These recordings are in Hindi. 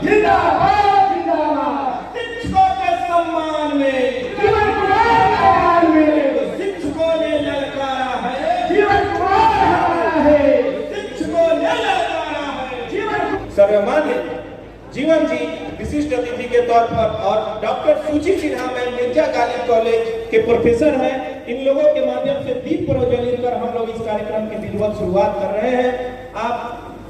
जिंदाबाद जिंदाबाद। शिक्षकों के सम्मान में जीवन कुमार मैदान में, शिक्षकों ने ललकारा है, जीवन कुमार हमारा है, शिक्षकों ने ललकारा है। जीवन सर्वमान्य जीवन जी विशिष्ट अतिथि के तौर पर और डॉक्टर सुची सिन्हा मैम मिर्जा गालिब कॉलेज के प्रोफेसर हैं। इन लोगों के माध्यम से दीप प्रज्वलित कर हम लोग इस कार्यक्रम की विधिवत शुरुआत कर रहे हैं। आप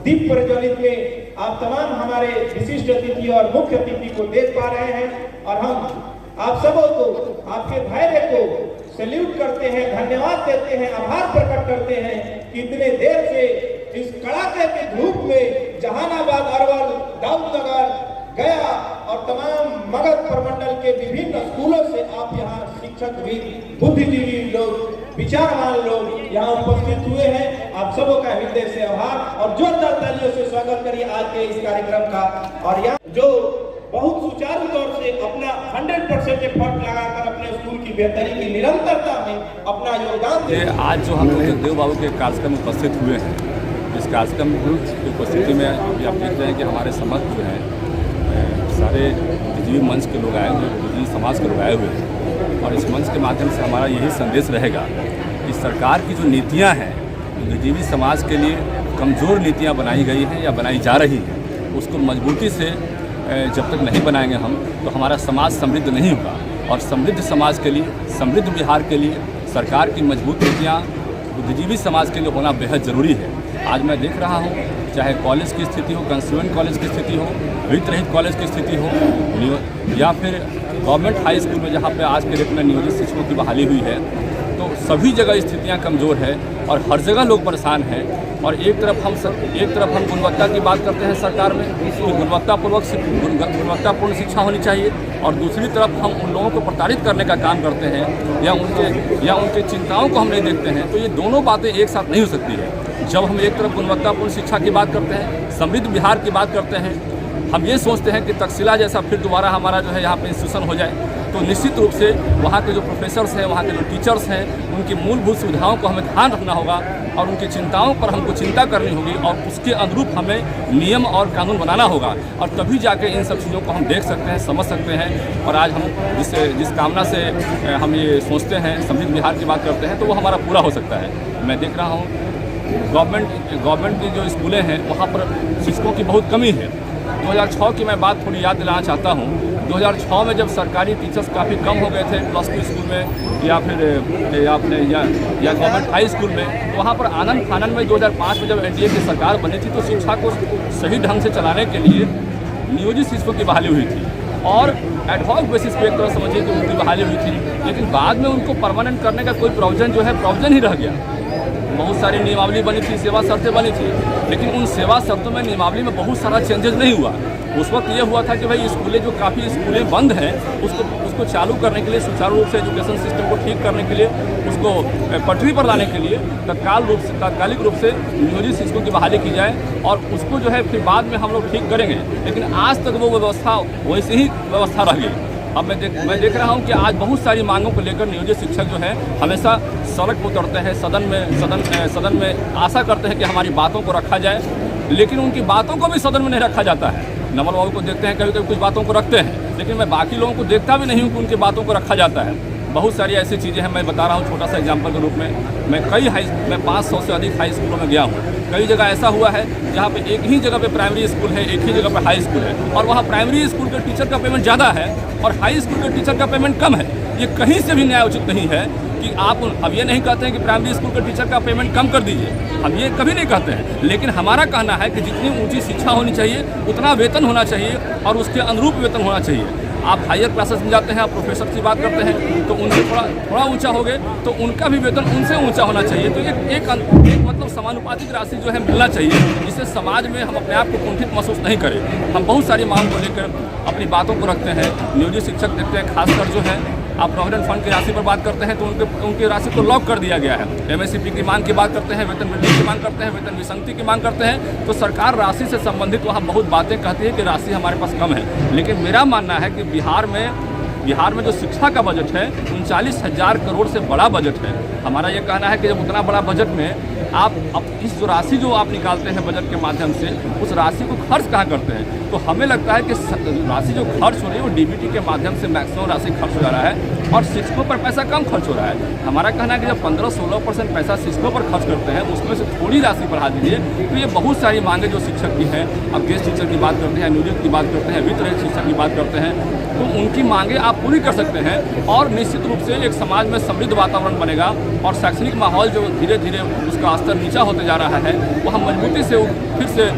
दीप प्रज्वलित में आप तमाम हमारे विशिष्ट अतिथि और मुख्य अतिथि को देख पा रहे हैं और हम आप सबों को, आपके धैर्य को सैल्यूट करते हैं, धन्यवाद देते हैं, आभार प्रकट करते हैं कि इतने देर से इस कड़ाके की धूप में जहानाबाद, अरवल, दाऊदनगर, गया और तमाम मगध प्रमंडल के विभिन्न स्कूलों से आप यहाँ शिक्षक भी, बुद्धिजीवी लोग, विचारवान लोग यहाँ उपस्थित हुए हैं। आप सबों का हृदय से आभार और जोरदार तालियों से स्वागत करिए आज के इस कार्यक्रम का। और यहाँ जो बहुत सुचारू तौर से अपना 100% एफर्ट लगाकर अपने स्कूल की बेहतरी की निरंतरता में अपना योगदान दे। आज जो हम लोग जगदेव बाबू के कार्यक्रम में उपस्थित हुए हैं, इस कार्यक्रम की उपस्थिति में अभी आप देख रहे हैं कि हमारे समक्ष जो है सारे बुद्धिजीवी मंच के लोग आए हुए, बुद्धिजीवी समाज के लोग आए हुए हैं और इस मंच के माध्यम से हमारा यही संदेश रहेगा कि सरकार की जो नीतियाँ हैं बुद्धिजीवी समाज के लिए कमज़ोर नीतियाँ बनाई गई हैं या बनाई जा रही हैं, उसको मजबूती से जब तक नहीं बनाएंगे हम तो हमारा समाज समृद्ध नहीं होगा। और समृद्ध समाज के लिए, समृद्ध बिहार के लिए सरकार की मजबूत नीतियाँ बुद्धिजीवी समाज के लिए होना बेहद ज़रूरी है। आज मैं देख रहा हूँ चाहे कॉलेज की स्थिति हो, कंस्टिट्यूएंट कॉलेज की स्थिति हो, वित्त रहित कॉलेज की स्थिति हो या फिर गवर्नमेंट हाई स्कूल में जहाँ पे आज के डेट में नियोजित शिक्षकों की बहाली हुई है, तो सभी जगह स्थितियाँ कमज़ोर है और हर जगह लोग परेशान हैं। और एक तरफ हम गुणवत्ता की बात करते हैं सरकार में कि गुणवत्तापूर्ण शिक्षा होनी चाहिए और दूसरी तरफ हम उन लोगों को प्रताड़ित करने का काम करते हैं या उनके चिंताओं को हम नहीं देखते हैं। तो ये दोनों बातें एक साथ नहीं हो सकती है। जब हम एक तरफ गुणवत्तापूर्ण शिक्षा की बात करते हैं, समृद्ध बिहार की बात करते हैं, हम ये सोचते हैं कि तक्षशिला जैसा फिर दोबारा हमारा जो है यहाँ पे इंस्टीट्यूशन हो जाए, तो निश्चित रूप से वहाँ के जो प्रोफेसर्स हैं, वहाँ के जो टीचर्स हैं, उनकी मूलभूत सुविधाओं को हमें ध्यान रखना होगा और उनकी चिंताओं पर हमको चिंता करनी होगी और उसके अनुरूप हमें नियम और कानून बनाना होगा और तभी जाके इन सब चीज़ों को हम देख सकते हैं, समझ सकते हैं। और आज हम जिस कामना से हम ये सोचते हैं, समृद्ध बिहार की बात करते हैं, तो वो हमारा पूरा हो सकता है। मैं देख रहा हूँ गवर्नमेंट की जो स्कूलें हैं वहाँ पर शिक्षकों की बहुत कमी है। 2006 की मैं बात थोड़ी याद दिलाना चाहता हूँ। 2006 में जब सरकारी टीचर्स काफ़ी कम हो गए थे +2 स्कूल में या फिर गवर्नमेंट हाई स्कूल में, वहाँ पर आनंद फानन में 2005 में जब एनडीए की सरकार बनी थी तो शिक्षा को सही ढंग से चलाने के लिए नियोजित शिक्षकों की बहाली हुई थी और एडहॉक बेसिस पे एक तरह समझिए कि उनकी बहाली हुई थी, लेकिन बाद में उनको परमानेंट करने का कोई प्रोविजन ही रह गया। बहुत सारी नियमावली बनी थी, सेवा शर्तें बनी थी, लेकिन उन सेवा शर्तों में, नियमावली में बहुत सारा चेंजेस नहीं हुआ। उस वक्त ये हुआ था कि भाई स्कूलें जो काफ़ी स्कूलें बंद हैं उसको चालू करने के लिए, सुचारू रूप से एजुकेशन सिस्टम को ठीक करने के लिए, उसको पटरी पर लाने के लिए तात्कालिक रूप से नियोजित शिक्षकों की बहाली की जाए और उसको जो है फिर बाद में हम लोग ठीक करेंगे। लेकिन आज तक वो व्यवस्था वैसे ही व्यवस्था रह गई। अब मैं देख रहा हूँ कि आज बहुत सारी मांगों को लेकर नियोजित शिक्षक जो है हमेशा सड़क पर उतरते हैं, सदन में आशा करते हैं कि हमारी बातों को रखा जाए, लेकिन उनकी बातों को भी सदन में नहीं रखा जाता है। नमल बाबू को देखते हैं, कभी कभी कुछ बातों को रखते हैं, लेकिन मैं बाकी लोगों को देखता भी नहीं हूँ कि उनकी बातों को रखा जाता है। बहुत सारी ऐसी चीज़ें हैं, मैं बता रहा हूँ छोटा सा एग्जाम्पल के रूप में। मैं 500 से अधिक हाई स्कूलों में गया हूँ। कई जगह ऐसा हुआ है जहाँ पे एक ही जगह पे प्राइमरी स्कूल है, एक ही जगह पे हाई स्कूल है और वहाँ प्राइमरी स्कूल के टीचर का पेमेंट ज़्यादा है और हाई स्कूल के टीचर का पेमेंट कम है। ये कहीं से भी न्याय उचित नहीं है कि आप अब ये नहीं कहते हैं कि प्राइमरी स्कूल के टीचर का पेमेंट कम कर दीजिए, हम ये कभी नहीं कहते हैं, लेकिन हमारा कहना है कि जितनी ऊंची शिक्षा होनी चाहिए उतना वेतन होना चाहिए और उसके अनुरूप वेतन होना चाहिए। आप हायर क्लासेस में जाते हैं, आप प्रोफेसर की बात करते हैं तो उनसे थोड़ा ऊंचा हो गए तो उनका भी वेतन उनसे ऊंचा होना चाहिए। तो एक मतलब समानुपातिक राशि जो है मिलना चाहिए, जिससे समाज में हम अपने आप को कुंठित महसूस नहीं करें। हम बहुत सारी मांग को लेकर अपनी बातों को रखते हैं। नियोजित शिक्षक देखते हैं, खासकर जो है आप प्रोविडेंट फंड की राशि पर बात करते हैं तो उनकी राशि को लॉक कर दिया गया है। एमएसपी की मांग की बात करते हैं, वेतन वृद्धि की मांग करते हैं, वेतन विसंगति की मांग करते हैं, तो सरकार राशि से संबंधित वहाँ बहुत बातें कहती है कि राशि हमारे पास कम है। लेकिन मेरा मानना है कि बिहार में जो शिक्षा का बजट है 39,000 करोड़ से बड़ा बजट है। हमारा ये कहना है कि जब उतना बड़ा बजट में आप अब इस जो राशि जो आप निकालते हैं बजट के माध्यम से, उस राशि को खर्च कहाँ करते हैं? तो हमें लगता है कि राशि जो खर्च हो रही है वो डीबीटी के माध्यम से मैक्सिमम राशि खर्च हो जा रहा है और शिक्षकों पर पैसा कम खर्च हो रहा है। हमारा कहना है कि जब 15-16% पैसा शिक्षकों पर खर्च करते हैं, उसमें से थोड़ी राशि बढ़ा दीजिए तो ये बहुत सारी मांगे जो शिक्षक की हैं, अब गेस्ट टीचर की बात करते हैं, नियोजित की बात करते हैं, वित्त रहित शिक्षक की बात करते हैं, तो उनकी मांगे आप पूरी कर सकते हैं और निश्चित रूप से एक समाज में समृद्ध वातावरण बनेगा और शैक्षणिक माहौल जो धीरे धीरे उसका स्तर नीचा होते जा रहा है वह मजबूती से फिर से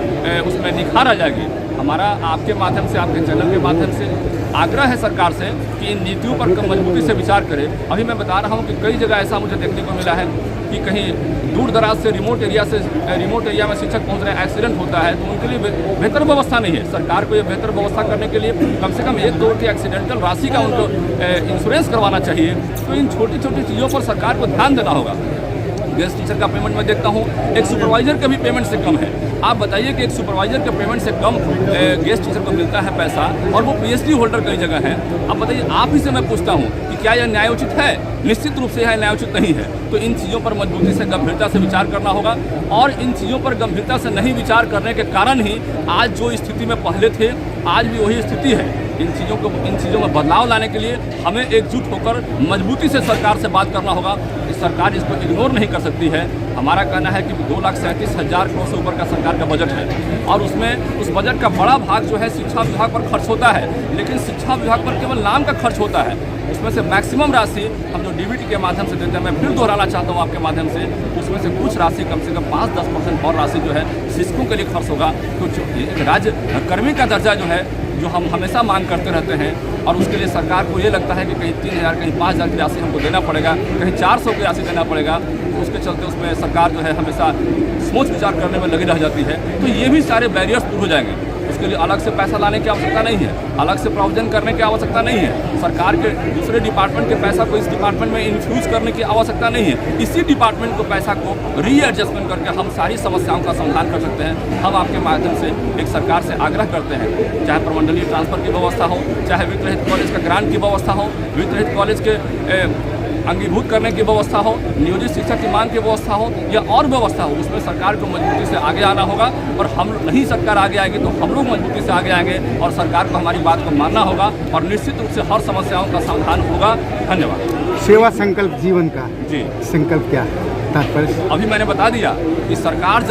उसमें निखार आ जाएगी। हमारा आपके माध्यम से, आपके चैनल के माध्यम से आग्रह है सरकार से कि इन नीतियों पर मजबूती से विचार करे। अभी मैं बता रहा हूँ कि कई जगह ऐसा मुझे देखने को मिला है कि कहीं दूर दराज से रिमोट एरिया में शिक्षक पहुँच रहे हैं, एक्सीडेंट होता है तो उनके लिए बेहतर व्यवस्था नहीं है। सरकार को ये बेहतर व्यवस्था करने के लिए कम से कम 1-2 की एक्सीडेंटल राशि का उनको इंश्योरेंस करवाना चाहिए। तो इन छोटी छोटी चीज़ों पर सरकार को ध्यान देना होगा। गेस्ट टीचर का पेमेंट मैं देखता हूँ एक सुपरवाइजर के भी पेमेंट से कम है। आप बताइए कि एक सुपरवाइजर के पेमेंट से कम गेस्ट टीचर को मिलता है पैसा और वो पीएचडी होल्डर कई जगह है। अब बताइए, आप ही से मैं पूछता हूँ कि क्या यह न्यायोचित है? निश्चित रूप से यह न्यायोचित नहीं है। तो इन चीज़ों पर मजबूती से, गंभीरता से विचार करना होगा और इन चीज़ों पर गंभीरता से नहीं विचार करने के कारण ही आज जो स्थिति में पहले थे आज भी वही स्थिति है। इन चीज़ों में बदलाव लाने के लिए हमें एकजुट होकर मजबूती से सरकार से बात करना होगा। सरकार इसको इग्नोर नहीं कर सकती है। हमारा कहना है कि 2,37,000 करोड़ से ऊपर का सरकार का बजट है और उसमें उस बजट का बड़ा भाग जो है शिक्षा विभाग पर खर्च होता है, लेकिन शिक्षा विभाग पर केवल नाम का खर्च होता है। उसमें से मैक्सिमम राशि हम जो डीबीटी के माध्यम से देते हैं, मैं फिर दोहराना चाहता हूँ आपके माध्यम से, उसमें से कुछ राशि कम से कम 5-10% और राशि जो है शिक्षकों के लिए खर्च होगा। तो एक राज्य कर्मी का दर्जा जो है, जो हम हमेशा मांग करते रहते हैं और उसके लिए सरकार को ये लगता है कि कहीं 3,000 कहीं 5,000 की राशि हमको देना पड़ेगा, कहीं 400 की राशि देना पड़ेगा, तो उसके चलते उसमें सरकार जो है हमेशा सोच विचार करने में लगी रह जाती है। तो ये भी सारे बैरियर्स दूर हो जाएंगे। उसके लिए अलग से पैसा लाने की आवश्यकता नहीं है, अलग से प्रावधान करने की आवश्यकता नहीं है, सरकार के दूसरे डिपार्टमेंट के पैसा को इस डिपार्टमेंट में इन्फ्यूज करने की आवश्यकता नहीं है। इसी डिपार्टमेंट को पैसा को रीएडजस्टमेंट करके हम सारी समस्याओं का समाधान कर सकते हैं। हम आपके माध्यम से एक सरकार से आग्रह करते हैं, चाहे प्रमंडलीय ट्रांसफर की व्यवस्था हो, चाहे वित्त रहित कॉलेज का ग्रांट की व्यवस्था हो, वित्त रहित कॉलेज के अंगीभूत करने की व्यवस्था हो, नियोजित शिक्षक की मांग की व्यवस्था हो या और व्यवस्था हो, उसमें सरकार को मजबूती से आगे आना होगा। और हम नहीं सरकार आगे आएगी तो हम लोग मजबूती से आगे आएंगे और सरकार को हमारी बात को मानना होगा और निश्चित रूप से हर समस्याओं का समाधान होगा। धन्यवाद। सेवा संकल्प जीवन का जी संकल्प क्या है? तात्पर्य अभी मैंने बता दिया कि सरकार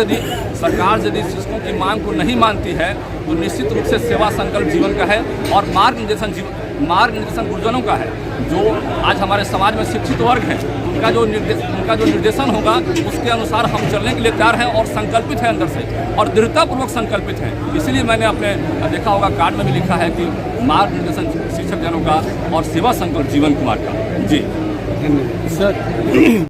यदि शिक्षकों की मांग को नहीं मानती है तो निश्चित रूप से सेवा संकल्प जीवन का है और मार्ग निर्देशन गुरुजनों का है। जो आज हमारे समाज में शिक्षित वर्ग है उनका जो निर्देशन होगा उसके अनुसार हम चलने के लिए तैयार हैं और संकल्पित है अंदर से और दृढ़तापूर्वक संकल्पित है। इसलिए मैंने अपने देखा होगा कार्ड में भी लिखा है कि मार्ग निर्देशन शिक्षक जनों का और सेवा संकल्प जीवन कुमार का। जी धन्यवाद सर।